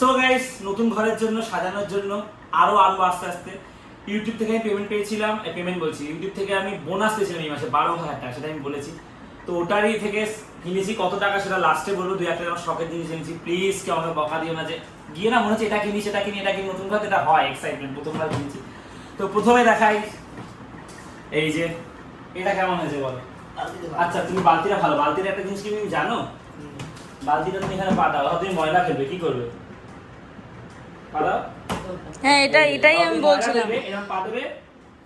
So guys, নতুন ঘরের জন্য সাজানোর জন্য আরো আনবো আস্তে আস্তে। ইউটিউব থেকে আমি পেমেন্ট পেয়েছিলাম, পেমেন্ট বলছি, ইউটিউব থেকে আমি বোনাস পেয়েছিলাম এই মাসে 12,000 টাকা, সেটা আমি বলেছি। তো ওটারই থেকে কিনেছি, কত টাকা সেটা লাস্টে বলবো। 2-1 টাকা আমার শখের জিনিস কিনেছি। প্লিজ কেউ আমাকে বকা দিও না যে গিয়ে না মনে হচ্ছে এটা কিনি সেটা কিনি এটা কিনি। নতুন ঘর এটা হয় এক্সাইটমেন্ট, প্রথমবার কিনছি। তো প্রথমে দেখাই এই যে এটা কেমন হয়েছে বলো। আচ্ছা তুমি বালতিটা ভালো, বালতির একটা জিনিস কি তুমি জানো? বালতিটা তুমি এখানে পা দাও, তুমি ময়লা ফেলবে, কি করবে? পা দাও। হ্যাঁ, এটাই আমি বলছিলাম। এরকম পা দেবে,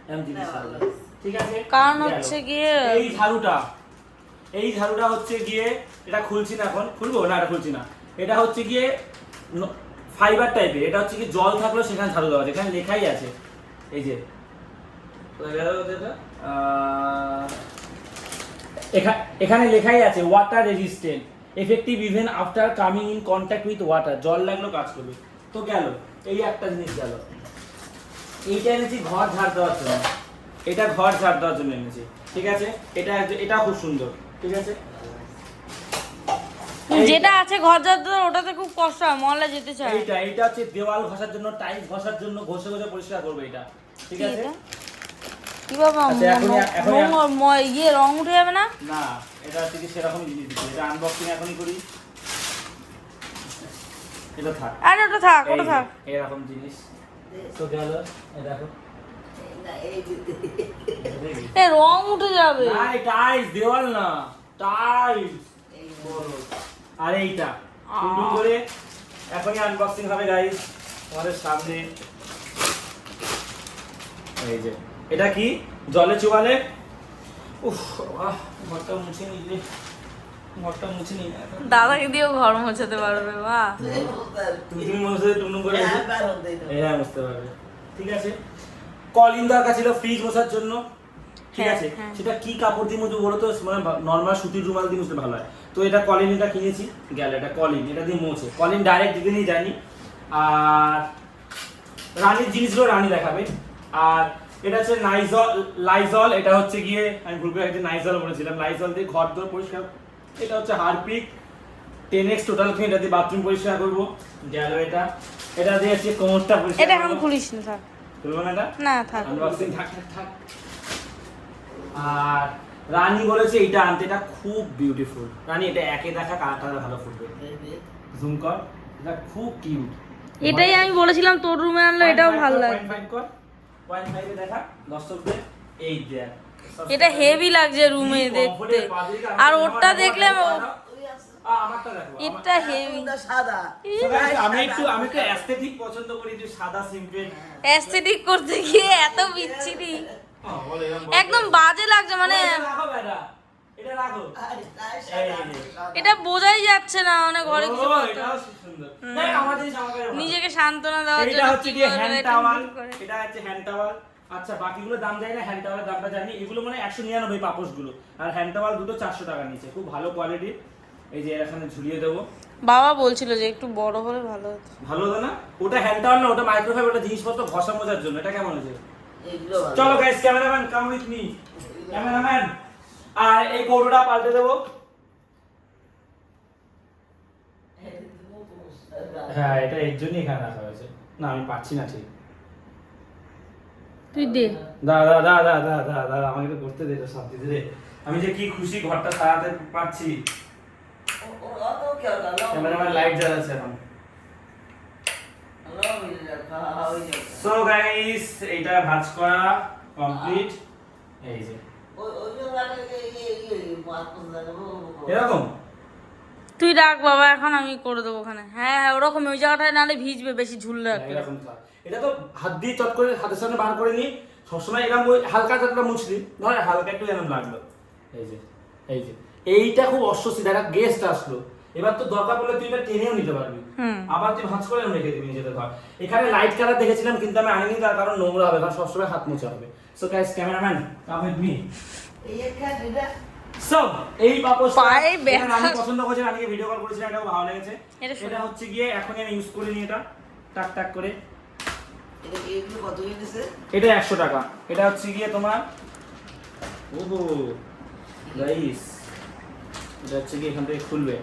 এরকম জিনিস হবে, ঠিক আছে? কারণ হচ্ছে গিয়ে এই ঝাড়ুটা হচ্ছে গিয়ে, এটা খুলছি না, এখন খুলবো না, এটা খুলছি না। এটা হচ্ছে গিয়ে ফাইবার টাইপের, এটা হচ্ছে কি জল থাকলেও সেখানে ঝাড়ু দেওয়া যায়, এখানে লেখাই আছে। এই যে এখানে লেখাই আছে water resistant, effective even after coming in contact with water. জল লাগলেও কাজ করবে। তো গেল, এই একটা জিনিস গেল। এইটা এনেছি ঘর ঝাড় দেওয়ার জন্য, এটা ঘর ঝাড় দেওয়ার জন্য এনেছি, ঠিক আছে? এটা খুব সুন্দর, ঠিক আছে? যেটা আছে ঘর ঝাড়তে ওটাতে খুব কষ্ট হয়, মহল্লা যেতে চায়। এইটা হচ্ছে দেওয়াল ঘষার জন্য, টাইলস ঘষার জন্য, ঘষে ঘষে পরিষ্কার করবে এটা, ঠিক আছে? কি বাবা, ইয়ে রং উঠে যাবে না? না, এটা হচ্ছে কি সেরকম জিনিস দিচ্ছে। এটা আনবক্সিং এখনই করি, এটা থাক। আরে ওটা থাক, ওটা থাক। এরকম জিনিস তো গেল। এই দেখো, এ রং উঠে যাবে। না টাইলস, দেওয়াল না, টাইলস। আর এইটা সুন্দর করে এখনই আনবক্সিং হবে গাইস আমাদের সামনে। এই যে এটা কি জলে চুবালে, উফ ঘরটা মুছে নিলে, ঘরটা মুছে নিলে দাদাকে দিয়েও ঘর মোছাতে পারবে। বাহ, তুমি মুছে টুনটুন করে হ্যাঁ মুছতে পারবে, ঠিক আছে? কলিন দরকার ছিল ফ্রিজ মোছার জন্য, ঠিক আছে? সেটা কি কাপড় দিয়ে মুছবো বলো তো? মানে নরমাল সুতির রুমাল দিয়ে মুছলে ভালো হয়। তো এটা কলিন, এটা কিনেছি, গেল। এটা কলিন, এটা দিয়ে মোছে। কলিন ডাইরেক্ট দিতে নিয়ে যায়নি। আর রানীর জিনিসগুলো রানী দেখাবে। আর এটা হচ্ছে লাইজল, এটা হচ্ছে গিয়ে আমি ভুল করে একটা নাইজল বলেছিলাম। লাইজল দিয়ে ঘর দোর পরিষ্কার। এটা হচ্ছে হারপিক 10x টোটাল ক্লিন, এটা দিয়ে বাথরুম পরিষ্কার করবো, গেল। এটা দিয়ে হচ্ছে কোমরটা পরিষ্কার। এটা এখন খুলিস না, থাক। খুলবো না এটা? না থাক, আনবক্সিং থাক। আর রানী বলেছে এটা আনতে, এটা খুব বিউটিফুল। রানী এটা একে দেখা কালারটা ভালো ফুটবে, জুম কর, এটা খুব কিউট। এটাই আমি বলেছিলাম তোর রুমে আনলো, এটাও ভালো লাগে। 0.5 এ দেখা দর্শকদের, এই দেখ এটা হেভি লাগছে রুমে দেখতে। আর ওটা দেখলে আমারটা দেখো, এটা হেভি সাদা। আমি একটু অ্যাস্থেটিক পছন্দ করি, যে সাদা সিম্পল। অ্যাস্থেটিক করতে গিয়ে এত বিচ্ছিরি, একদম বাজে লাগছে। মানে এটা রাখো, এটা বোঝাই যাচ্ছে না মানে ঘরে কিছু করতে। এটাও সুন্দর। দেখ আমার জিনিস আমাকে ভালো। নিজেকে সান্ত্বনা দেওয়ার এটা জন্য হচ্ছে কি হ্যান্ড টাওয়াল, এটা হচ্ছে হ্যান্ড টাওয়াল। আচ্ছা বাকিগুলো দাম জানি না, হ্যান্ড টাওয়ালের দামটা জানি। এগুলো মানে 199 পাপোশ গুলো, আর হ্যান্ড টাওয়াল দুটো 400 টাকা নিচে, খুব ভালো কোয়ালিটি। এই যে এখানে ঝুলিয়ে দেবো। বাবা বলছিল যে একটু বড় হলে ভালো হতো। ভালো হতো না? ওটা হ্যান্ড টাওয়াল না, ওটা মাইক্রোফাইবার, ওটা জিনিসপত্র ঘষা মোজার জন্য। এটা কেমন হয়েছে? চলো guys, cameraman come with me, cameraman. আর এই কৌটোটা পাল্টে দেবো। হ্যাঁ এটা এর জন্যই এখানে রাখা হয়েছে। না আমি পাচ্ছি না ঠিক। তুই দে। দাদা আমাকে তো করতে দে, তো শান্তি দে। আমি যে কি খুশি ঘরটা সারাতে পারছি। ক্যামেরাম্যান লাইট জ্বালাচ্ছে এখন। সো গাইস, এইটা ভাঁজ করা কমপ্লিট। এই যে এরকম তুই রাখ বাবা, এখন আমি করে দেবো ওখানে। হ্যাঁ ওরকম ওই জায়গাটায় নালে ভিজবে, বেশি ঝুললে একটা। এরকম থাক। এটা তো হাত দিয়ে চট করে হাতের সামনে বার করে নি, সবসময় এরকম হালকা যতটা মুছলি, ধর হালকা একটু এরকম লাগলো। এই যে এইটা খুব অস্বস্তি। দেখা গেস্ট আসলো, এবার তো দরকার পড়লে তুই এটা টেনেও নিতে পারবি, আবার তুই ভাঁজ করে রেখে দিবি নিজেদের ঘর। এখানে লাইট কালার দেখেছিলাম কিন্তু আমি আনিনি, তার কারণ নোংরা হবে, কারণ সবসময় হাত মোছা হবে। So guys, cameraman come with me. So এই পাপোশটা আমি পছন্দ করেছি, আজকে ভিডিও কল করেছিলাম, এটাও ভালো লেগেছে। এটা হচ্ছে গিয়ে এখনই আমি ইউজ করে নিই এটা, টাক টাক করে। এটা 100 টাকা। এটা হচ্ছে গিয়ে তোমার, ওহো গাইস, এটা হচ্ছে গিয়ে এখান থেকে খুলবে।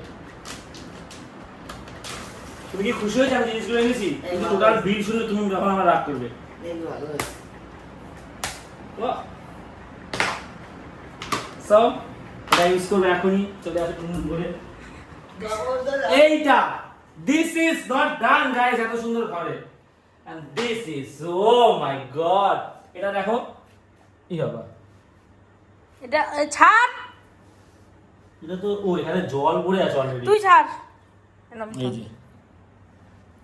তুমি কি খুশি হয়েছে আমি জিনিসগুলো এনেছি? কিন্তু টোটাল বিল শুনলে তুমি যখন আমার রাগ করবে। সো এটা ইউজ করবে এখনই, চলে আসে টুনটুন করে। এইটা this is not done guys, এত সুন্দর ঘরে। And this is oh my god, এটা দেখো কি হবে। এটা ছাড়, এটা তো ও এখানে জল পড়ে আছে অলরেডি। তুই ছাড়। এই যে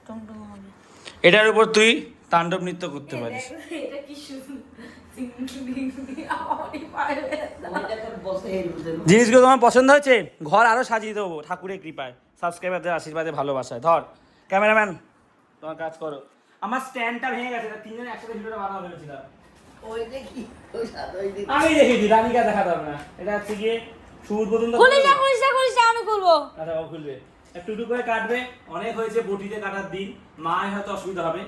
টুমটুম হবে। এটার উপর তুই তাণ্ডব নৃত্য করতে পারিস। এটা কি সুন্দর। আমারই পায়ে জিনিসগুলো তোমার পছন্দ হয়েছে? ঘর আরো সাজিয়ে দেবো ঠাকুরের কৃপায়, সাবস্ক্রাইবারদের আশীর্বাদে, ভালোবাসায়। ধর ক্যামেরাম্যান, তোমার কাজ করো। আমার স্ট্যান্ডটা ভেঙে গেছে, তিনজনে একসাথে ভিডিওটা বানাবো ভেবেছিলাম। আমি দেখেছি, রানিকা দেখাতে হবে না। এটা হচ্ছে গিয়ে শুরু পর্যন্ত খুলিস না আমি খুলবো। আচ্ছা ও খুলবে, একটু একটু করে কাটবে। অনেক হয়েছে বটিতে কাটার দিন, মায়ের হয়তো অসুবিধা হবে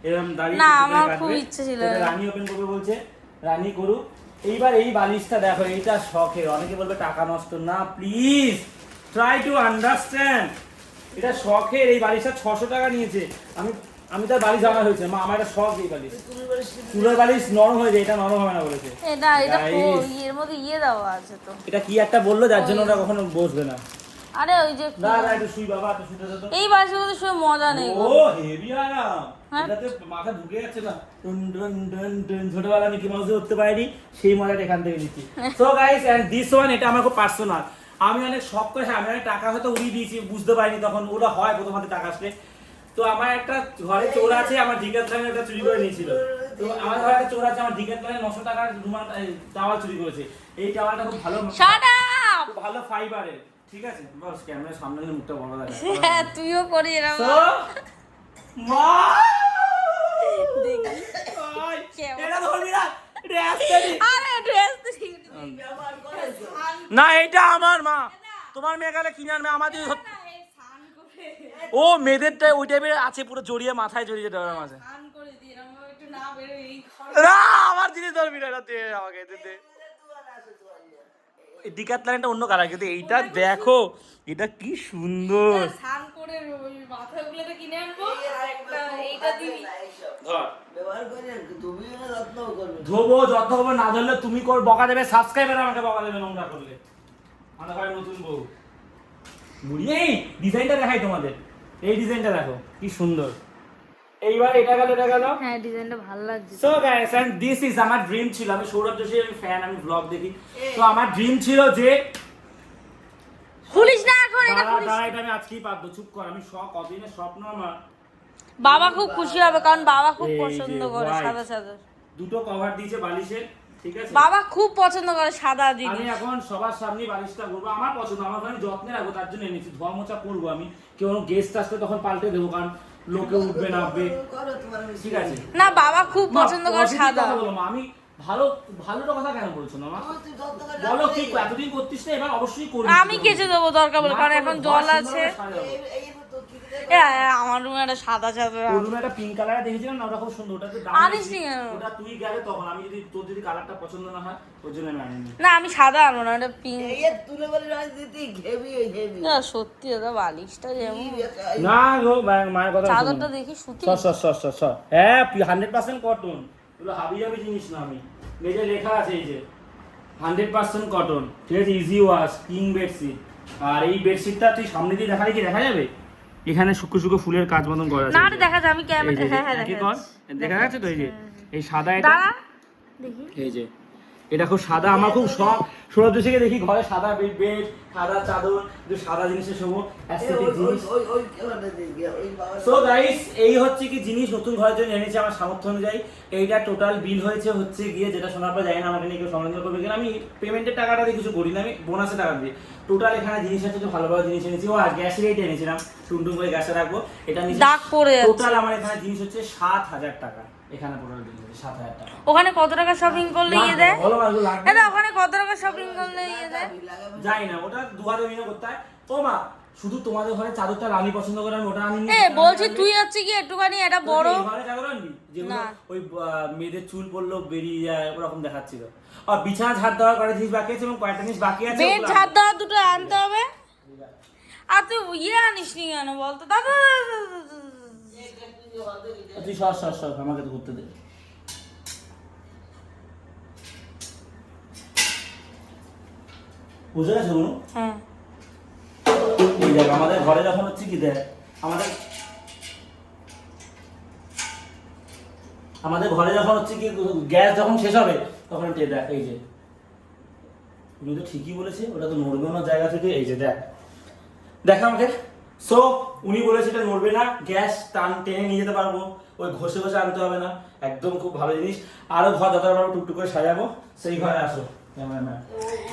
এরকম দাঁড়িয়ে না, একটু করে আমার কাটবে। খুব ইচ্ছে ছিল। এটা রানী ওপেন করবে বলছে, রানী করুক। এইবার এই বালিশটা দেখো, এইটা শখের। অনেকে বলবে টাকা নষ্ট, না প্লিজ ট্রাই টু আন্ডারস্ট্যান্ড। এটা শখের, এই বালিশটা 600 টাকা নিয়েছে। আমি তার বালিশ জানা হয়েছে, মা আমার একটা শখ এই বালিশ। চুলের বালিশ নরম হয়ে যায়, এটা নরম হবে না বলেছে। এটা Guys, এর মধ্যে দেওয়া আছে তো। এটা কি একটা বললো যার জন্য ওটা কখনো বসবে না। আরে ওই যে না না একটু শুই বাবা, একটু শুতে দে তো। এই বাসের মধ্যে শুয়ে মজা নেই গো। ও হেভি আরাম, এটাতে মাথা ঢুকে যাচ্ছে না। টুন টুন টুন টুন, ছোটবেলা মিকি মাউসে উঠতে পারিনি, সেই মজাটা এখান থেকে নিচ্ছি। So guys and this one, এটা আমার খুব পার্সোনাল। আমি অনেক শখ করে, আমি অনেক টাকা হয়তো উড়িয়ে দিয়েছি, বুঝতে পারিনি তখন। ওটা হয় প্রথমত টাকা আসলে। তো আমার একটা ঘরে চোর আছে, আমার ডিকাতলানে একটা চুরি করে নিয়েছিল। তো আমার ঘরে একটা চোর আছে, আমার ডিকাতলানে 900 টাকার রুমাল টাওয়াল চুরি করেছে। এই টাওয়ালটা খুব ভালো, শাট আপ। খুব ভালো ফাইবারের, ঠিক আছে? বস ক্যামেরার সামনে গিয়ে মুখটা বড় দেখা। হ্যাঁ, তুইও করি এরকম। সো মা দেখি ওই কেমন? এটা ধরবি না, এটা অ্যাস্টেটিক। আরে ড্রেস না এটা আমার মা, তোমার মেয়ে গেলে কিনে আনবে আমাদের। ও মেয়েদেরটা ওই টাইপের আছে, পুরো জড়িয়ে মাথায় জড়িয়ে দেওয়ার মাঝে। না আমার জিনিস ধরবি না, এটা দে আমাকে, দে। ডিকাতলানটা অন্য কালার, কিন্তু এইটা দেখো, এটা কি সুন্দর। স্নান করে ওই মাথাগুলোটা কিনে আনবো আর একটা এইটা দিবি। ধর ব্যবহার করে তুমি যত্ন করবে। ধোবো, যত্ন করবো, না ধরলে তুমি কর বকা দেবে, সাবস্ক্রাইবার আমাকে বকা দেবে নোংরা করলে। আমার ভাই নতুন বউ বুড়ি। এই ডিজাইনটা দেখাই তোমাদের, এই ডিজাইনটা দেখো কি সুন্দর। এইবার এটা গেল। হ্যাঁ, ডিজাইনটা ভালো লাগছে। So guys and this is আমার ড্রিম ছিল। আমি সৌরভ যোশীর ফ্যান, আমি ব্লগ দেখি। তো আমার ড্রিম ছিল যে খুলিস না এখন, এটা খুলিস। দাঁড়া, এটা আমি আজকেই পারবো, চুপ কর। আমি কতদিনের স্বপ্ন আমার। বাবা খুব খুশি হবে, কারণ বাবা খুব এই যে পছন্দ করে white। সাদা সাদা। দুটো কভার দিয়েছে বালিশের, ঠিক আছে? বাবা খুব পছন্দ করে সাদা আমি জিনিস। এখন সবার সামনে বালিশটা করবো, আমার পছন্দ, আমার ওখানে যত্নে রাখবো, তার জন্য এনেছি। ধোয়া মোছা করবো আমি, কেউ গেস্ট আসলে তখন পাল্টে দেবো, কারণ লোকে উঠবে নামবে, করো তোমার ঠিক আছে? না, বাবা খুব মা, পছন্দ করে positive সাদা। কথা বলো মা, আমি ভালোটা কথা কেন বলছো না মা? তুই যত্ন করে বলো রাখো। কি এতদিন করতিস না, এবার অবশ্যই করবি। আমি কেচে দেবো দরকার বলে, কারণ এখন জল আছে। এই তো কি আমার রুমে একটা সাদা সাদা। ওর রুমে একটা পিঙ্ক কালার দেখেছিলাম না, ওটা খুব সুন্দর। ওটা তো দাম আনিস বেশি। নি কেন? ওটা তুই গেলে তখন, আমি তোর যদি কালারটা পছন্দ না হয় ওর জন্য আমি আনিনি। না, আমি সাদা আনবো না, এটা পিঙ্ক। এই তুলে বলে রাজনীতি ঘেবি ঘেবি। সত্যি দাদা, বালিশটা যেমন, না গো মায়ের কথা চাদরটা দেখি সুতি। সর হ্যাঁ 100% কটন, এগুলো হাবি হাবি জিনিস না। আমি এই যে লেখা আছে, এই যে 100% কটন, ঠিক আছে? Easy wash, king bedsheet. আর এই বেডশিটটা তুই সামনে দিয়ে দেখালে কি দেখা যাবে? এখানে শুকো ফুলের কাজ মতন করা আছে। না, এটা দেখা যায়, আমি ক্যামেরা। হ্যাঁ হ্যাঁ, দেখা যাচ্ছে তো? এই যে এই সাদা, এটা দাঁড়া দেখি। এই যে এটা খুব সাদা, আমার খুব শখ। সৌরভ যোশীকে দেখি ঘরে সাদা বেড, সাদা চাদর, একটু সাদা জিনিসের সব অ্যাস্থেটিক জিনিস। ওই কেমনটা দেখি ওই বাবা। সো গাইস এই হচ্ছে কি জিনিস নতুন ঘরের জন্য এনেছি আমার সামর্থ্য অনুযায়ী। এইটা টোটাল বিল হচ্ছে গিয়ে, যেটা শোনার পর জানি না আমাকে নিয়ে কেউ সমালোচনা করবে কিনা, আমি পেমেন্টের টাকাটা দিয়ে কিছু করি না, আমি বোনাসের টাকা দিই। টোটাল এখানে জিনিস আছে, যে ভালো ভালো জিনিস এনেছি। ও আর গ্যাসের এইটা এনেছিলাম, টুনটুন করে গ্যাসে রাখবো, এটা নিচে দাগ পড়ে যাচ্ছে। টোটাল আমার এখানে জিনিস হচ্ছে 7,000 টাকা। এখানে টোটাল বিল হচ্ছে 7,000 টাকা। ওখানে কত টাকা শপিং করলে ইয়ে দেয়? ভালো ভালো লাগবে। দাদা, ওখানে কত টাকা শপিং করলে ইয়ে দেয়? জানি না, ওটা 2000 মিনিট করতে হয়। ও মা, শুধু তোমাদের ঘরে চাদরটা রানী পছন্দ করে, আমি ওটা আনিনি। বলছি তুই হচ্ছে কি একটুখানি এটা বড়। এই ঘরে চাদর আনবি যেগুলো না। ওই মেয়েদের চুল পড়লো বেরিয়ে যায় ওরকম দেখাচ্ছিল। আর বিছানা ঝাড় দেওয়ার কয়েকটা জিনিস বাকি আছে, এবং কয়েকটা জিনিস বাকি আছে, বেড ওগুলো ঝাড় আনবো। দেওয়া দুটো আনতে হবে। আর তুই ইয়ে আনিস নি কেন বলতো দাদা তুই সর সর সর, আমাকে তো করতে দে। বুঝে গেছো বলুন? হ্যাঁ এই দেখ আমাদের ঘরে যখন হচ্ছে কি দেখ আমাদের ঘরে যখন হচ্ছে কি গ্যাস যখন শেষ হবে তখন দেখ এই যে উনি তো ঠিকই বলেছে, ওটা তো নড়বে না জায়গা থেকে। এই যে দেখ আমাকে। সো উনি বলেছে এটা নড়বে না, গ্যাস টেনে নিয়ে যেতে পারবো, ওই ঘষে ঘষে আনতে হবে না, একদম খুব ভালো জিনিস। আরো ঘর যতটা পারবো টুকটুক করে সাজাবো। সেই ঘরে আসো ক্যামেরাম্যান।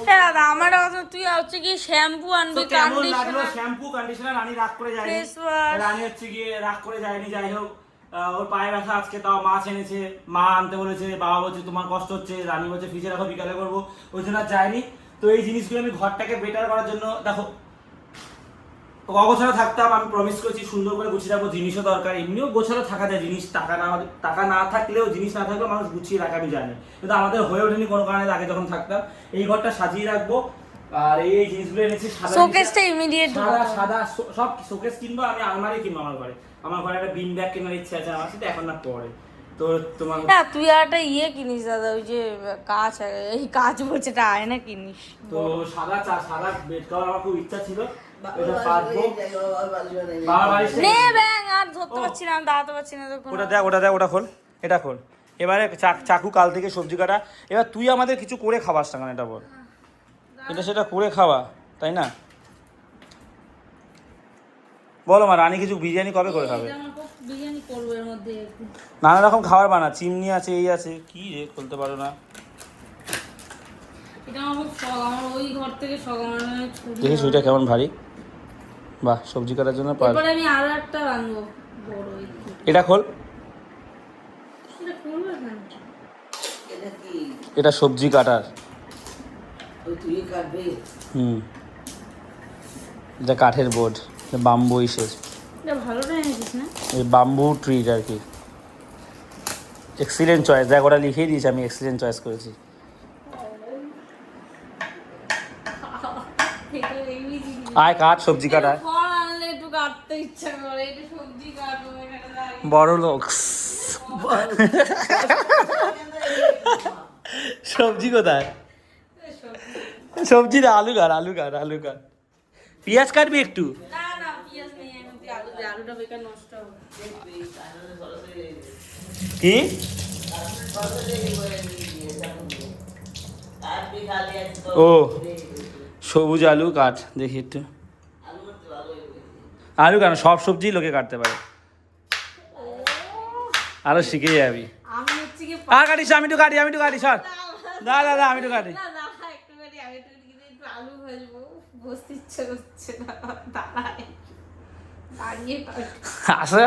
দাদা আমার কথা তুই হচ্ছে কি শ্যাম্পু আনবি, কেমন লাগলো শ্যাম্পু কন্ডিশনার? রানী রাগ করে যায়নি, ফেস ওয়াশ রানী হচ্ছে গিয়ে রাগ করে যায়নি। যাই হোক ওর পায়ে ব্যথা, আজকে তাও মাছ এনেছে, মা আনতে বলেছে, বাবা বলছে তোমার কষ্ট হচ্ছে, রানী বলছে ফ্রিজে রাখো বিকালে করবো, ওই জন্য আর যায়নি। তো এই জিনিসগুলো আমি ঘরটাকে বেটার করার জন্য, দেখো অগোছালো থাকতাম, আমি প্রমিস করছি সুন্দর করে গুছিয়ে রাখবো। জিনিসও দরকার, এমনিও গোছালো থাকা যায়, জিনিস টাকা না থাকলেও জিনিস না থাকলেও মানুষ গুছিয়ে রাখা আমি জানি, কিন্তু আমাদের হয়ে ওঠেনি কোনো কারণে। আগে যখন থাকতাম এই ঘরটা সাজিয়ে রাখবো। আর এই জিনিসগুলো এনেছি, শোকেসটা ইমিডিয়েট সাদা সব শোকেস কিনবো, আমি আলমারি কিনবো আমার ঘরে। আমার ঘরে একটা বিন ব্যাগ কেনার ইচ্ছা আছে আমার, সেটা এখন না পরে। তো তোমার হ্যাঁ তুই আর একটা ইয়ে কিনিস দাদা, ওই যে কাঁচ, এই কাঁচ বলছে এটা আয়না কিনিস। তো সাদা বেড কভার আমার খুব ইচ্ছা ছিল, এটা বাবা পাতবো। বাড়ি বাবা বাড়ি নে ব্যাং আর ধরতে পারছি না, আমি দাঁড়াতে পারছি না তখন। ওটা দেখ ওটা খোল, এটা খোল। এবারে চাকু কাল থেকে সবজি কাটা। এবার তুই আমাদের কিছু করে খাওয়াস না, এটা বল। এটা সেটা করে খাওয়া, তাই না? বলো মা, রানী কিছু বিরিয়ানি কবে করে খাবে? বিরিয়ানি করবো এর মধ্যে নানা রকম খাবার বানা, চিমনি আছে, এই আছে, কি রে খুলতে পারো না? এটা আমার খুব শখ, আমার ওই ঘর থেকে শখ, আমার ছুরি। দেখি ছুরিটা কেমন ভারী, বাহ, সবজি কাটার জন্য পার। এরপরে আমি আরো একটা আনবো বড়, এটা খোল। এটা করবো না। এটা কি এটা সবজি কাটার। ওই তুই কাটবি? এটা কাঠের বোর্ড, বাম্বু ইসের, এটা ভালোটা এনেছিস না? এই বাম্বু ট্রিজ আর কি। এক্সিলেন্ট চয়েস, দেখ ওটা লিখেই দিয়েছি আমি, এক্সিলেন্ট চয়েস করেছি। আয় কাট, সবজি কাটা। ফল আনলে একটু কাটতে ইচ্ছা করে, এটা সবজি কাটবো এখানে দাঁড়িয়ে। বড় লোক সবজি কোথায়? সবজি না, আলু কাট। পেঁয়াজ কাটবি একটু? না না পিয়াজ নেই, আমি তুই আলু দে, আলুটা বেকার নষ্ট হবে। কি ও সবুজ আলু কাট, দেখি একটু। আলু কেন, সব সবজি লোকে কাটতে পারে, আরো শিখে যাবি। আমি হচ্ছে কি আর কাটিস, আমি একটু কাটি সর। না আমি একটু কাটি। না না একটু কাটি, আমি একটু আলু ভাজবো, বসতে ইচ্ছে করছে না, দাঁড়ায় দাঁড়িয়ে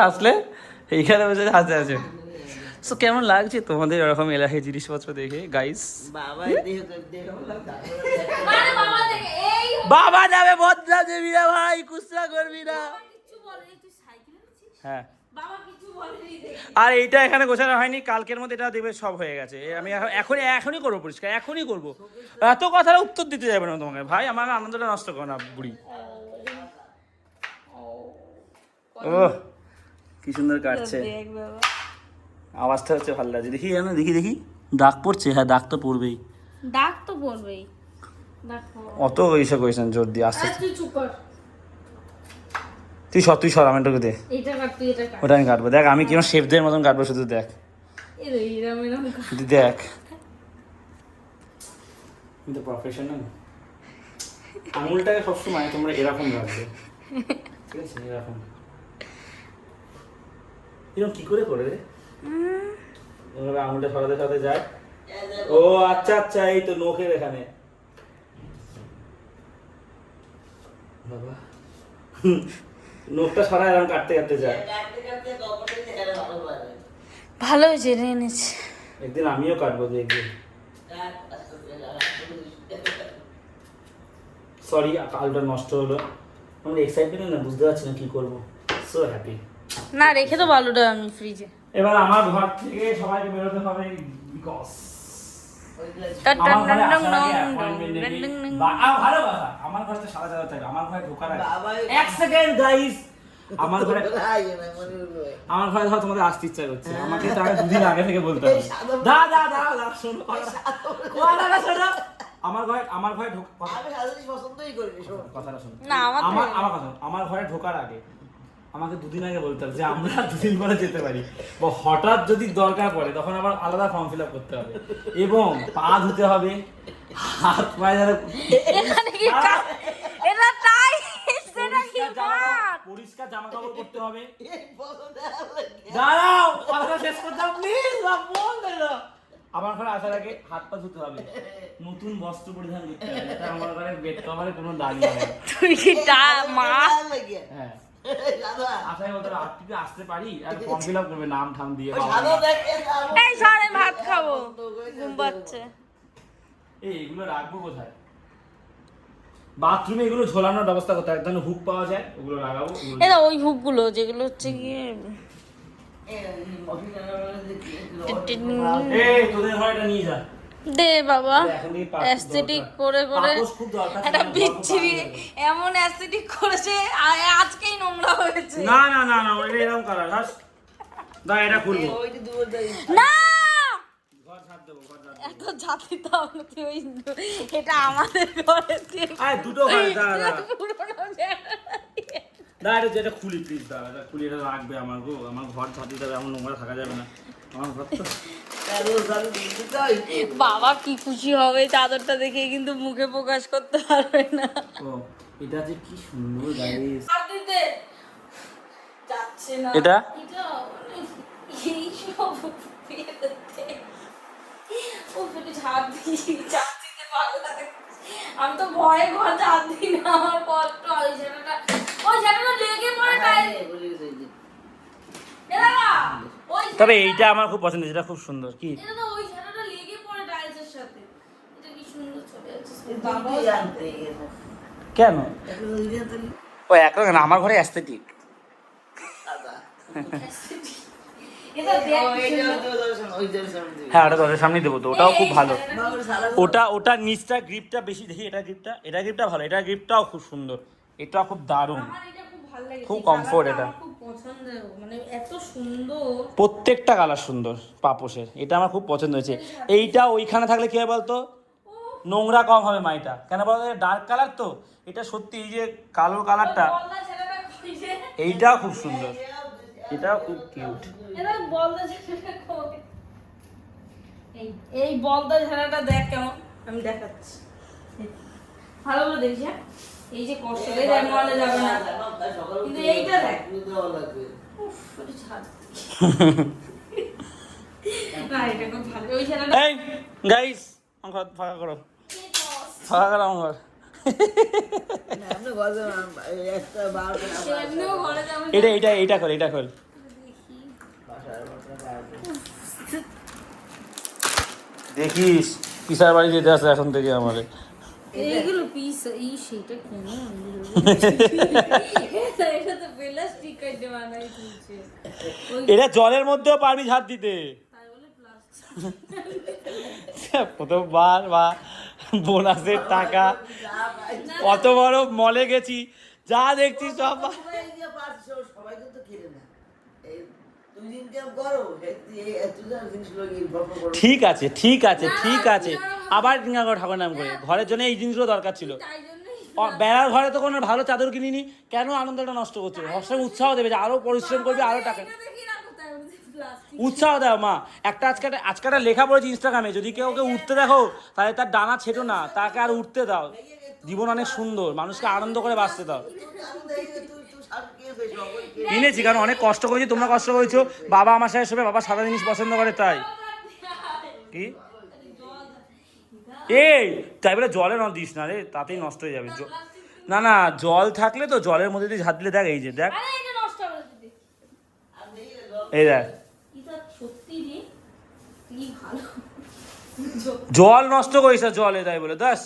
আসলে এইখানে বসে হাসতে আছে। সো কেমন লাগছে তোমাদের এরকম এলাকায় জিনিসপত্র দেখে গাইস? বাবা দেহ মানে বাবা দেখে এই বাবা যাবে বদলা দেবি না ভাই, কুসরা করবি না। কিছু বলেনি, তুই সাইকেল এনেছিস? হ্যাঁ, বাবা কিছু বলেনি দেখে। আর এইটা এখানে গোছানো হয়নি, কালকের মধ্যে এটা দেখবে সব হয়ে গেছে। আমি এখনই করবো পরিষ্কার, এখনই করবো। এত কথার উত্তর দিতে যাবে না তোমাকে ভাই, আমার আনন্দটা নষ্ট করো না বুড়ি। ও কি সুন্দর কাটছে, দেখ বাবা, আওয়াজটা হচ্ছে ভালো লাগছে। দেখি দাগ পড়ছে। হ্যাঁ দাগ তো পড়বেই, দাগ তো পড়বেই, দাগ পড়বে। অত এইসব কোয়েশন জোর দিয়ে আস্তে তুই চুপ কর, তুই সর আমি তোকে দে, এটা কাট, তুই এটা কাট। ওটা আমি কাটবো। দেখ আমি কিরকম শেফদের মতন কাটবো, শুধু দেখ, এরম কাট। দেখ আমি তো প্রফেশনাল। আঙুলটাকে সবসময় তোমরা এরকম রাখবে, ঠিক আছে? এরকম কি করে রে? এভাবে আঙুলটা সরাতে যায়। ও আচ্ছা এই তো নখের এখানে। বাবা নখটা সরায় এরকম কাটতে যায়। ভালো হয়েছে রে এনেছে। একদিন আমিও কাটবো, দেখবি। সরি আলুটা নষ্ট হলো, আমরা এক্সাইটেড না, বুঝতে পারছি না কি করবো। So happy. না রেখে দেবো আলুটা আমি ফ্রিজে। এবার আমার ঘর থেকে সবাইকে বেরোতে হবে, বিকজ আমার ঘরে আসার আগে appointment নেবে। ভালো কথা, আমার ঘরে তো সাদা সাদা থাকে, আমার ঘরে ঢোকার আগে এক সেকেন্ড গাইস, আমার ঘরে ধর তোমাদের আসতে ইচ্ছা করছে, আমাকে তো আগে দুদিন আগে থেকে বলতে হবে। দা শোনো কথাটা শোনো, আমার ঘরে পছন্দই করি কথাটা শোনো, না আমার ঘরে ঢোকার আগে আমাকে দুদিন আগে বলতে হবে যে আমরা দুদিন পরে যেতে পারি, বা হঠাৎ যদি দরকার পড়ে তখন আবার আলাদা ফর্ম ফিল আপ করতে হবে, এবং পা ধুতে হবে, হাত পায়ে যারা পরিষ্কার জামা কাপড় করতে হবে। দাঁড়াও কথাটা শেষ করতে হবে প্লিজ, আমার ঘরে আসার আগে হাত পা ধুতে হবে, নতুন বস্ত্র পরিধান করতে হবে, এটা আমার ঘরে বেড কভারে কোনো দাগ নেই। তুই কি মা হ্যাঁ আশাই বলতে রাত্রিতে আসতে পারি, আর ফর্ম ফিল আপ করবে নাম ঠাম দিয়ে। এই সারে ভাত খাবো, ঘুম পাচ্ছে। এগুলো রাখবো কোথায়? বাথরুমে এগুলো ঝোলানোর ব্যবস্থা করতে হয়, এক ধরনের হুক পাওয়া যায়, ওগুলো লাগাবো। এটা ওই হুকগুলো যেগুলো হচ্ছে গিয়ে তোদের ঘরে এটা নিয়ে যা দে বাবা, এখন থেকে অ্যাস্থেটিক করে করে পাপোশ খুব দরকার, একটা বিচ্ছিরি এমন অ্যাস্থেটিক করেছে আজকেই নোংরা হয়েছে। না এটা এরকম কালার হাস দা, এটা খুলবো না ঘর ঝাড় দেবো, ঘর ঝাড় এত জাতি তো আমরা ওই এটা আমাদের ঘরে দিয়ে আয় দুটো ঘর দাঁড়া পুরোনো জায়গা। না এটা যেটা খুলি প্লিজ, দাঁড়া এটা খুলি, এটা রাখবে আমার গো, আমার ঘর ঝাড় দিতে হবে, এমন নোংরা থাকা যাবে না আমার ঘর তো। বাবা কি খুশি হবে চাদরটা দেখে, কিন্তু মুখে প্রকাশ করতে পারবে না। ও এটা যে কি সুন্দর গাইস, আর দিতে যাচ্ছে না এটা এই সব পেতে ও ফেলে ঝাড় দিতে ভালো লাগে। আমি তো ভয়ে ঘর ঝাড় দিই না, আমার কষ্ট হয়। ওই ঝাড়াটা লেগে পড়ে টাইল। তবে এইটা আমার খুব পছন্দ, এটা খুব সুন্দর। কি এটা তো ওই ঝাড়াটা লেগে পড়ে টাইলসের সাথে, এটা কি সুন্দর চলে যাচ্ছে। কেন ও একরকম না, আমার ঘরে অ্যাস্থেটিক। হ্যাঁ ওটা দরজার সামনে দেবো তো, ওটাও খুব ভালো। ওটা নিচটা গ্রিপটা বেশি, দেখি এটা গ্রিপটা ভালো, এটা গ্রিপটাও খুব সুন্দর, এটা খুব দারুণ, খুব কমফোর্ট, এটা খুব পছন্দের, মানে এত সুন্দর, প্রত্যেকটা কালার সুন্দর পাপোশের, এটা আমার খুব পছন্দ হয়েছে। এইটা ওইখানে থাকলে কি হয় বলতো, নোংরা কম হবে মাইটা, কেন বলতো ডার্ক কালার তো, এটা সত্যি এই যে কালো কালারটা, এইটাও খুব সুন্দর, এটাও খুব কিউট। এই বলদা ঝাড়াটা দেখ কেমন, আমি দেখাচ্ছি ভালো করে দেখি। হ্যাঁ এই যে কষ্ট করে মনে যাবে না, কিন্তু এইটা দেখ উফ এটা ছাড় না, এটা খুব ভালো। ওই ঝাড়াটা এই গাইস আমার ফাঁকা করো আমার ঘর। এমনিও ঘরে যাবে এটা খোল দেখিস, পিসার বাড়ি যেতে আসে এখন থেকে আমারে। এইগুলো পিস এই সেটা কেন এটা তো প্লাস্টিক কাটে বানাই দিয়েছে, এটা জলের মধ্যেও পারবি ঝাড় দিতে, তাই বলে প্লাস্টিক। প্রথমবার বা বোনাসের টাকা, কত বড় মলে গেছি, যা দেখছি সব। সবাই কিন্তু কিনে না, তুই ইনকাম করো, ঠিক আছে আবার ঠাকুর নাম করে, ঘরের জন্য এই জিনিসগুলো দরকার ছিল। তাই জন্যই বেড়ার ঘরে তো কোনো ভালো চাদর কিনিনি, কেন আনন্দটা নষ্ট করছো? সবসময় উৎসাহ দেবে যে আরো পরিশ্রম করবে, আরো টাকা উৎসাহ দাও মা। একটা আজকে লেখা পড়েছি ইনস্টাগ্রামে, যদি কেউ উঠতে দেখো তাহলে তার ডানা ছেটো না, তাকে আর উঠতে দাও, জীবন অনেক সুন্দর, মানুষকে আনন্দ করে বাঁচতে দাও। কিনেছি কারণ অনেক কষ্ট করেছি, তোমরা কষ্ট করেছো, বাবা আমার সাথে শোবে, বাবা সাদা জিনিস পছন্দ করে, তাই কি তাই বলে জলে দিস না রে, তাতেই নষ্ট হয়ে যাবে। না জল থাকলে তো জলের মধ্যে দিয়ে ঝাঁট দিলে দেখ, এই যে দেখ, এই দেখ জল নষ্ট করিস না জলে, তাই বলে দাস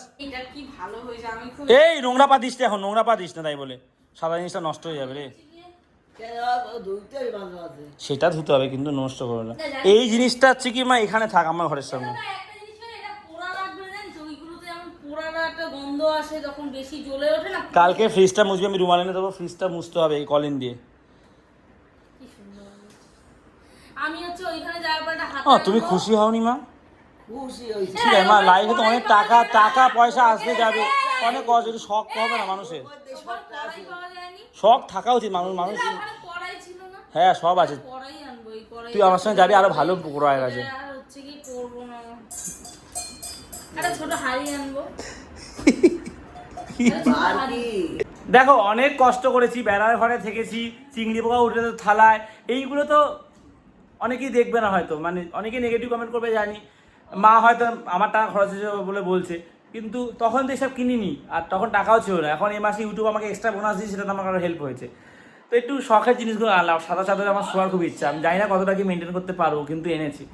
এই নোংরা পা দিস না, এখন নোংরা পা দিস না, তাই বলে সাদা জিনিসটা নষ্ট হয়ে যাবে রে। সেটা ধুতে হবে কিন্তু নষ্ট করো না। এই জিনিসটা হচ্ছে কি মা, এখানে থাক আমার ঘরের সামনে, গন্ধ আসে যখন বেশি জ্বলে ওঠে না। কালকে ফ্রিজটা মুছবি, আমি রুমাল এনে দেবো, ফ্রিজটা মুছতে হবে এই কলিন দিয়ে। কি সুন্দর আমি হচ্ছে ওইখানে যাওয়ার পর একটা হাত তুমি খুশি হওনি মা? খুশি হয়েছে। ঠিক আছে মা, লাইফে তো অনেক টাকা টাকা পয়সা আসতে যাবে, অনেক কষ্ট, একটু শখ হবে না মানুষের? শখ থাকা উচিত মানুষ মানুষ কড়াই ছিল না, হ্যাঁ সব আছে। কড়াই আনবো, এই কড়াই তুই আমার সঙ্গে যাবি, আরো ভালো কড়াই আছে। আর হচ্ছে কি করবো না, একটা ছোট হাঁড়ি আনবো। একটা ছোট আর হাঁড়ি। কি দেখো অনেক কষ্ট করেছি, বেড়ার ঘরে থেকেছি, চিংড়ি পোকা উঠে তো থালায়, এইগুলো তো অনেকেই দেখবে না হয়তো, মানে অনেকেই নেগেটিভ কমেন্ট করবে জানি। মা হয়তো আমার টাকা খরচ হয়েছে বলে বলছে, কিন্তু তখন তো এসব কিনিনি, আর তখন টাকাও ছিল না। এখন এই মাসে ইউটিউব আমাকে এক্সট্রা বোনাস দিয়েছে, সেটা তো আমার আরও হেল্প হয়েছে। তো একটু শখের জিনিসগুলো আনলাম। সাদা চাদরে আমার শোয়ার খুব ইচ্ছা, আমি জানি না কতটা কি মেনটেন করতে পারবো, কিন্তু এনেছি।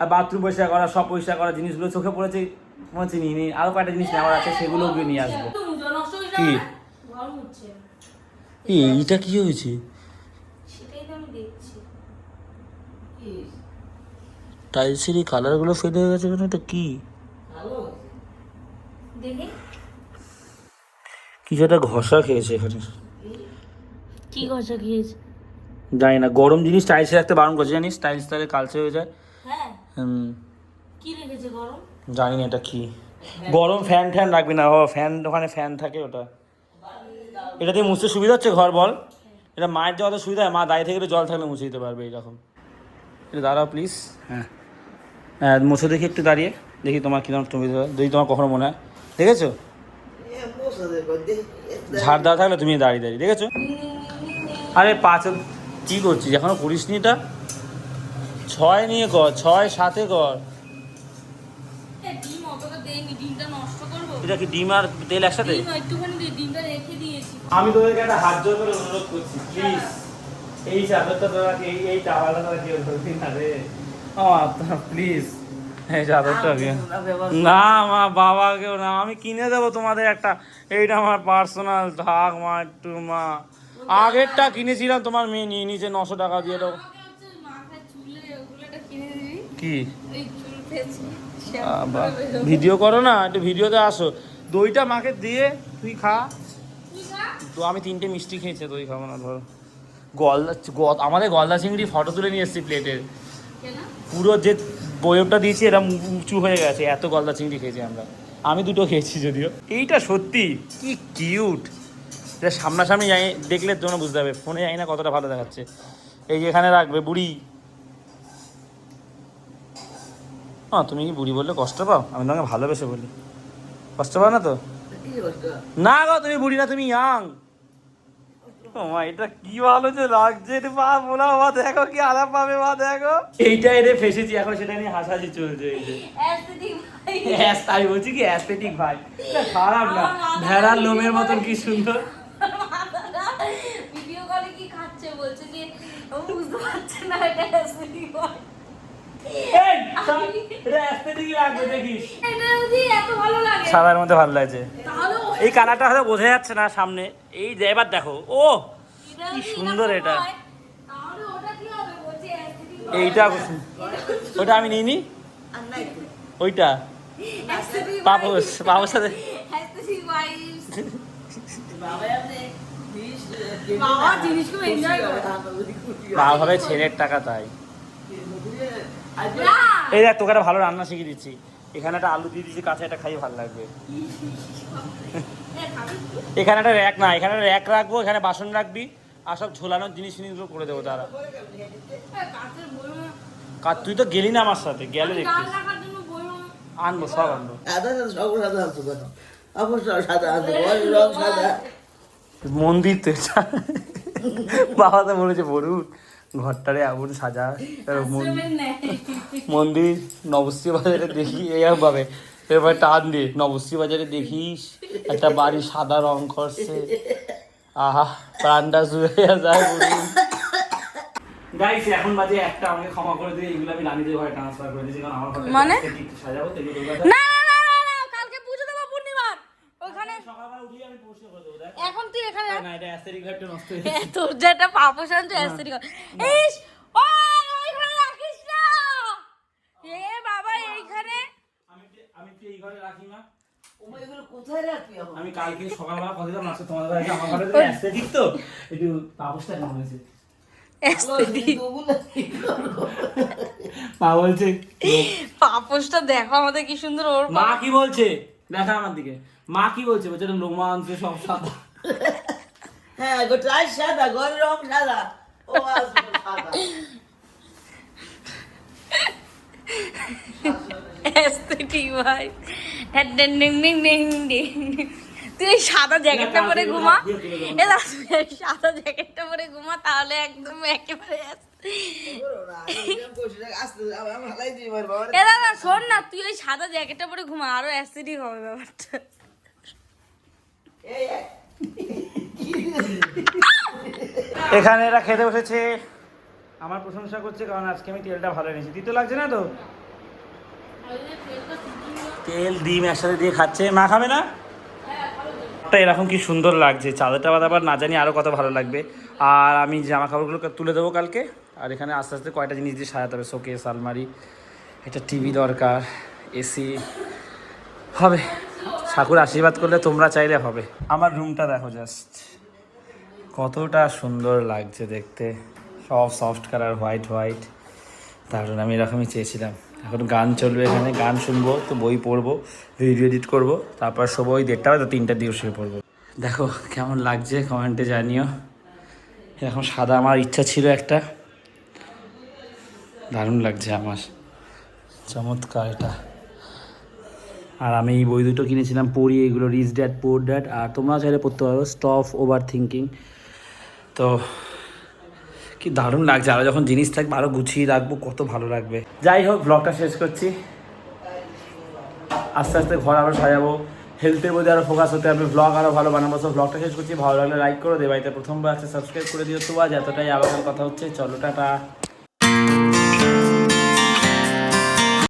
আর বাথরুম পরিষ্কার করা, সব পরিষ্কার করা জিনিসগুলো চোখে পড়েছে, মনে হচ্ছে নিয়ে নিই। আরও কয়েকটা জিনিস নেওয়ার আছে, সেগুলোও গিয়ে নিয়ে আসবো। নষ্ট হয়ে কি? যাবে না? গরম হচ্ছে। এইটা কি হয়েছে? সেটাই তো আমি দেখছি। কি টাইলসের এই কালারগুলো ফেড হয়ে গেছে কেন? এটা কি? ভালো দেখি কিছু একটা ঘষা খেয়েছে এখানে, কি ঘষা খেয়েছে। জানি না। গরম জিনিস টাইলসে রাখতে বারণ করছে, জানিস? টাইলস তাহলে কালচে হয়ে যায়। হ্যাঁ হুম, কি রেখেছে গরম? জানি না এটা কি। গরম ফ্যান ট্যান রাখবি না, ও ফ্যান, ওখানে ফ্যান থাকে ওটা। এটা দিয়ে মুছতে সুবিধা হচ্ছে ঘর, বল? এটা মায়ের যাওয়াতে সুবিধা হয়, মা দাঁড়িয়ে থেকে জল থাকলে মুছে দিতে পারবে এইরকম। এটা দাঁড়াও প্লিজ। হ্যাঁ হ্যাঁ, মুছে দেখি একটু দাঁড়িয়ে, দেখি তোমার কিরকম সুবিধা হয়, যদি তোমার কখনো মনে হয়। দেখেছো এ বসে দেখো দেখ ঝাড় দেওয়া থাকলে তুমি দাঁড়িয়ে দাঁড়িয়ে, দেখেছো? আরে পাঁচ কী করছিস এখনো করিস নি এটা? 6 নিয়ে কর, 6 7-এ কর। ডিম অতটা দেয়নি, ডিমটা নষ্ট করবো। এটা কি ডিম আর তেল একসাথে? ডিম একটুখানি দিয়ে ডিমটা রেখে দিয়েছি। আমি তোদেরকে একটা হাত জোর করে অনুরোধ করছি, প্লিজ এই চাদরটা তোরা, এই টাওয়ালটা তোরা কেউ ধরবি না রে, প্লিজ এই চাদরটা না, মা বাবাকেও না, আমি কিনে দেবো তোমাদের একটা। এইটা আমার পার্সোনাল, থাক মা একটু। মা আগেরটা কিনেছিলাম, তোমার মেয়ে নিয়ে নিয়েছে 900 টাকা দিয়ে দেবো। আমাকে হচ্ছে মাথায় চুলে ওগুলোটা কিনে দিবি, কি ওই চুল ফেলছি। ভিডিও করো না, একটু ভিডিওতে আসো। দইটা মাকে দিয়ে তুই খা। তো আমি 3টে মিষ্টি খেয়েছি, দই খাবো না ধরো। আমাদের গলদা চিংড়ি ফটো তুলে নিয়ে এসেছি প্লেটের, পুরো যে বয়বটা দিয়েছি এটা উঁচু হয়ে গেছে, এত গলদা চিংড়ি খেয়েছি আমরা। আমি 2টো খেয়েছি যদিও। এইটা সত্যি কি কিউট, এটা সামনাসামনি যাই দেখলে তোমরা বুঝতে পারবে, ফোনে জানি না কতটা ভালো দেখাচ্ছে। এই যে এখানে রাখবে বুড়ি। তুমি কি বুড়ি বললে কষ্ট পাও? আমি তোমাকে ভালোবেসে বলি, কষ্ট পাও না তো? কি করছো না গো, তুমি বুড়ি না, তুমি ইয়াং। ও মা, এটা কি ভালো যে লাগছে, এটা পা বলা, মা দেখো কি আরাম পাবে, মা দেখো। এইটা এনে ফেসেছি, এখন সেটা নিয়ে হাসাহাসি চলছে। এই যে আমি বলছি কি অ্যাস্থেটিক ভাই, এটা খারাপ না, ভেড়ার লোমের মতন কি সুন্দর। ভিডিও কলে কি খাচ্ছে বলছে যে ও বুঝতে পারছে না এটা অ্যাসিডিক হয়। এই এটা অ্যাস্থেটিক লাগবে দেখিস, এটা যদি এত ভালো লাগে সাদার মধ্যে ভালো লাগছে। তাহলে এই কালারটা হয়তো বোঝা যাচ্ছে না সামনে, এই যে এবার দেখো, ও কি সুন্দর এটা। তাহলে ওটা কি হবে বলছে অ্যাসিডিক। এইটা ওটা আমি নিই নি, আর নাই তো ওইটা অ্যাসিডিক বাবুর সাথে। Acidic vibes. বাবা আপনি বাবা জিনিসগুলো এনজয় করে। মা ভাবে ছেলের টাকা তাই। না এই দেখ, তোকে একটা ভালো রান্না শিখিয়ে দিচ্ছি। এখানে একটা আলু দিয়ে দিচ্ছি কাঁচা, এটা খাইয়ে ভালো লাগবে। এখানে একটা র্যাক, না এখানে র্যাক রাখবো, এখানে বাসন রাখবি, আর সব ঝোলানোর জিনিসগুলো করে দেবো তারা। কাঁচের বইমা তুই তো গেলি না আমার সাথে, গেলে গান দেখতিস। রাখার জন্য বইমা আনবো, সব আনবো। সাদা সাদা সব সাদা আনছো কেন? অবশ্যই সাদা আনছো, রং সাদা। মন্দির তো এটা। বাবা তো বলেছে বলুন ঘরটারে এমন সাজা, আশ্রমের নেই। মন্দির নবশ্রী বাজারে দেখি এরকম ভাবে, এবার টান দিয়ে নবশ্রী বাজারে দেখিস একটা বাড়ি সাদা রং করছে, আহা প্রাণটা জুড়ে যায় বলুন। গাইস এখন বাজে 1টা, আমাকে ক্ষমা করে দিয়ে এগুলো আমি রানীদের ঘরে ট্রান্সফার করে দিয়েছি, কারণ আমার ঘরে মানে? সাজাবো তো এগুলো। না না না না না কালকে পুজো দেবো পূর্ণিমার ওখানে। সকালবেলা উঠে আমি পরিষ্কার করে দেবো, দেখ। এখন তুই এখানে না এটা অ্যাস্থেটিক ভাবটা নষ্ট হয়ে গেছে। তোর যেটা পাপোশান তো অ্যাসিডিক। ইস ওইখানে রাখিস না। এ বাবা এইখানে আমি কি এই ঘরে রাখি না? এগুলো কোথায় রাখবি আমার? আমি কালকে সকালবেলা কথা দিলাম আজকে তোমাদের বাড়ি আমার ঘরে অ্যাস্থেটিক তো একটু পাপোশটা কেমন হয়েছে মা বলছে পাপোশটা দেখো আমাদের কি সুন্দর ওর মা কি বলছে দেখা আমার দিকে মা কি বলছে বলছে এটা লোমা আনছে সব সাদা হ্যাঁ গোটাই সাদা ঘরের রং সাদা ও আসবে সাদা এস্থেটিক ভাই ding ding ding ding ding. তুই এই সাদা জ্যাকেটটা পরে ঘুমা এ দাঁড়া, তুই এই সাদা জ্যাকেটটা পরে ঘুমা তাহলে একদম একেবারে এ দাদা শোন না, তুই ওই সাদা জ্যাকেটটা পরে ঘুমা আরো অ্যাসিডিক হবে ব্যাপারটা। এখানে এরা খেতে বসেছে আমার প্রশংসা করছে কারণ আজকে আমি তেলটা ভালো এনেছি তিতো লাগছে না তো তেল ডিম একসাথে দিয়ে খাচ্ছে মা খাবে না এরকম কি সুন্দর লাগছে চাদরটা বাদ আবার না জানি আরও কত ভালো লাগবে আর আমি জামা কাপড়গুলো তুলে দেবো কালকে আর এখানে আস্তে আস্তে কয়টা জিনিস দিয়ে সাজাতে হবে শোকেস আলমারি একটা টিভি দরকার এসি হবে ঠাকুর আশীর্বাদ করলে তোমরা চাইলে হবে আমার রুমটা দেখো জাস্ট কতটা সুন্দর লাগছে দেখতে সব সফট কালার হোয়াইট হোয়াইট দারুণ আমি এরকমই চেয়েছিলাম এখন গান চলবে এখানে গান শুনবো তো বই পড়বো ভিডিও এডিট করবো তারপর শোবো ওই 1:30 বা 3টার দিকে শুয়ে পড়বো দেখো কেমন লাগছে কমেন্টে জানিও এরকম সাদা আমার ইচ্ছা ছিল একটা দারুণ লাগছে আমার চমৎকার এটা আর আমি এই বই দুটো কিনেছিলাম পড়ি এগুলো রিচ ড্যাড পোর ড্যাড আর তোমরা চাইলে পড়তে পারো স্টপ ওভার থিঙ্কিং তো কি দারুণ লাগছে আরও যখন জিনিস থাকবে আরও গুছিয়ে রাখবো কত ভালো লাগবে যাই হোক ব্লগটা শেষ করছি আস্তে আস্তে ঘর আরও সাজাবো হেলথের মধ্যে আরও ফোকাস হতে হবে ব্লগ আরও ভালো বানাবো সব ব্লগটা শেষ করছি ভালো লাগলে লাইক করো দেবাইতে প্রথমবার আছে সাবস্ক্রাইব করে দিও তো আজ এতটাই আবার কথা হচ্ছে চলো টাটা